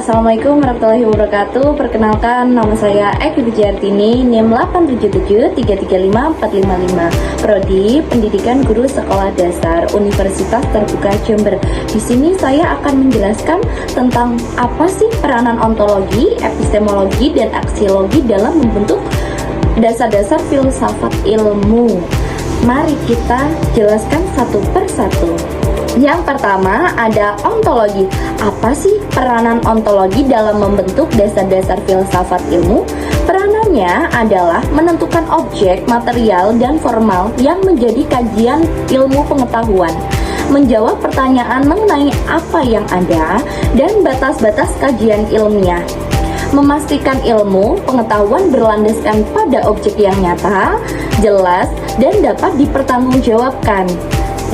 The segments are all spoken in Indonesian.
Assalamualaikum warahmatullahi wabarakatuh. Perkenalkan, nama saya Eki Wijartini, NIM 877335455, Prodi Pendidikan Guru Sekolah Dasar Universitas Terbuka Jember. Di sini saya akan menjelaskan tentang apa sih peranan ontologi, epistemologi, dan aksiologi dalam membentuk dasar-dasar filsafat ilmu. Mari kita jelaskan satu persatu. Yang pertama ada ontologi. Apa sih peranan ontologi dalam membentuk dasar-dasar filsafat ilmu? Peranannya adalah menentukan objek, material, dan formal yang menjadi kajian ilmu pengetahuan, menjawab pertanyaan mengenai apa yang ada, dan batas-batas kajian ilmiah, memastikan ilmu pengetahuan berlandaskan pada objek yang nyata, jelas, dan dapat dipertanggungjawabkan.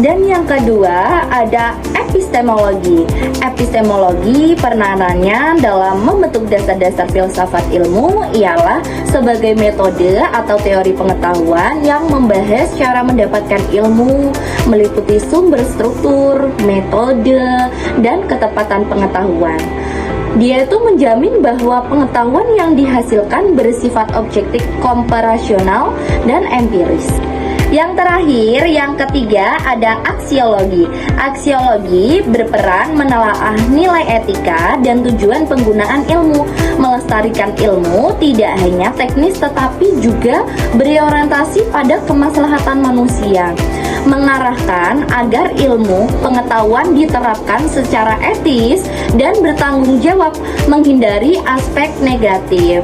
Dan yang kedua ada epistemologi. Epistemologi peranannya dalam membentuk dasar-dasar filsafat ilmu ialah sebagai metode atau teori pengetahuan yang membahas cara mendapatkan ilmu, meliputi sumber, struktur, metode, dan ketepatan pengetahuan. Dia itu menjamin bahwa pengetahuan yang dihasilkan bersifat objektif, komparasional, dan empiris. Yang terakhir, yang ketiga ada aksiologi. Aksiologi berperan menelaah nilai etika dan tujuan penggunaan ilmu, melestarikan ilmu tidak hanya teknis tetapi juga berorientasi pada kemaslahatan manusia, mengarahkan agar ilmu pengetahuan diterapkan secara etis dan bertanggung jawab, menghindari aspek negatif.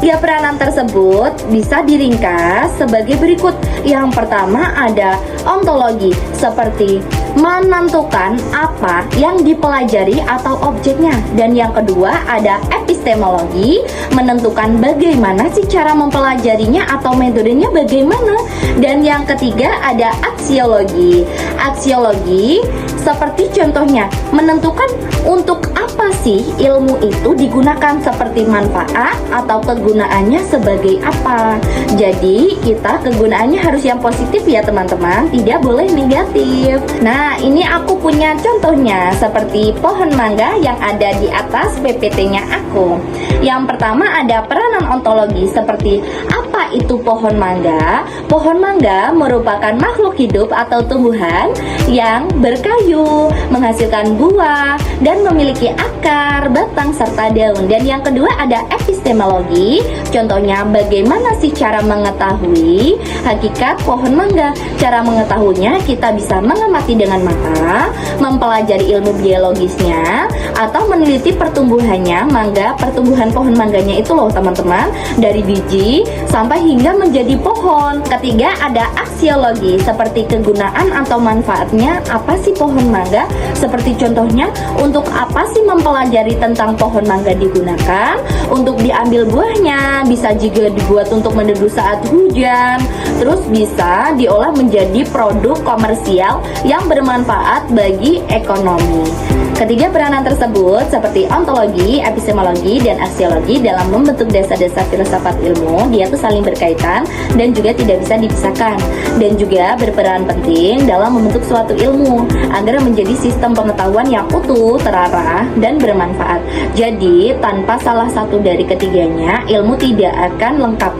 Tiga peranan tersebut bisa diringkas sebagai berikut. Yang pertama ada ontologi, seperti menentukan apa yang dipelajari atau objeknya. Dan yang kedua ada epistemologi, menentukan bagaimana sih cara mempelajarinya atau metodenya bagaimana. Dan yang ketiga ada aksiologi. Aksiologi seperti contohnya menentukan untuk apa sih ilmu itu digunakan, seperti manfaat atau kegunaannya sebagai apa. Jadi kita kegunaannya harus yang positif ya teman-teman, tidak boleh negatif. Nah, ini aku punya contohnya seperti pohon mangga yang ada di atas PPT-nya aku. Yang pertama ada peranan ontologi, seperti apa itu pohon mangga? Pohon mangga merupakan makhluk hidup atau tumbuhan yang berkayu, menghasilkan buah, dan memiliki akar, batang, serta daun. Dan yang kedua ada epistemologi. Contohnya bagaimana sih cara mengetahui hakikat pohon mangga? Cara mengetahuinya kita bisa mengamati dengan mata, mempelajari ilmu biologisnya, atau meneliti pertumbuhannya mangga, pertumbuhan pohon mangganya itu loh teman-teman, dari biji sampai hingga menjadi pohon. Ketiga ada aksiologi, seperti kegunaan atau manfaatnya. Apa sih pohon mangga? Seperti contohnya, untuk apa sih mempelajari tentang pohon mangga digunakan? Untuk diambil buahnya, bisa juga dibuat untuk meneduh saat hujan, terus bisa diolah menjadi produk komersial yang bermanfaat bagi ekonomi. Ketiga peranan tersebut seperti ontologi, epistemologi, dan aksiologi dalam membentuk dasar-dasar filsafat ilmu, dia tuh saling berkaitan dan juga tidak bisa dipisahkan, dan juga berperan penting dalam membentuk suatu ilmu agar menjadi sistem pengetahuan yang utuh, terarah, dan bermanfaat. Jadi tanpa salah satu dari ketiganya, ilmu tidak akan lengkap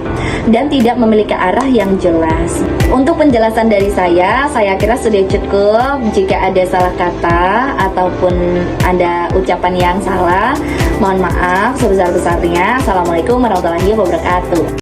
dan tidak memiliki arah yang jelas. Untuk penjelasan dari saya kira sudah cukup. Jika ada salah kata ataupun ada ucapan yang salah, mohon maaf sebesar-besarnya. Assalamualaikum warahmatullahi wabarakatuh.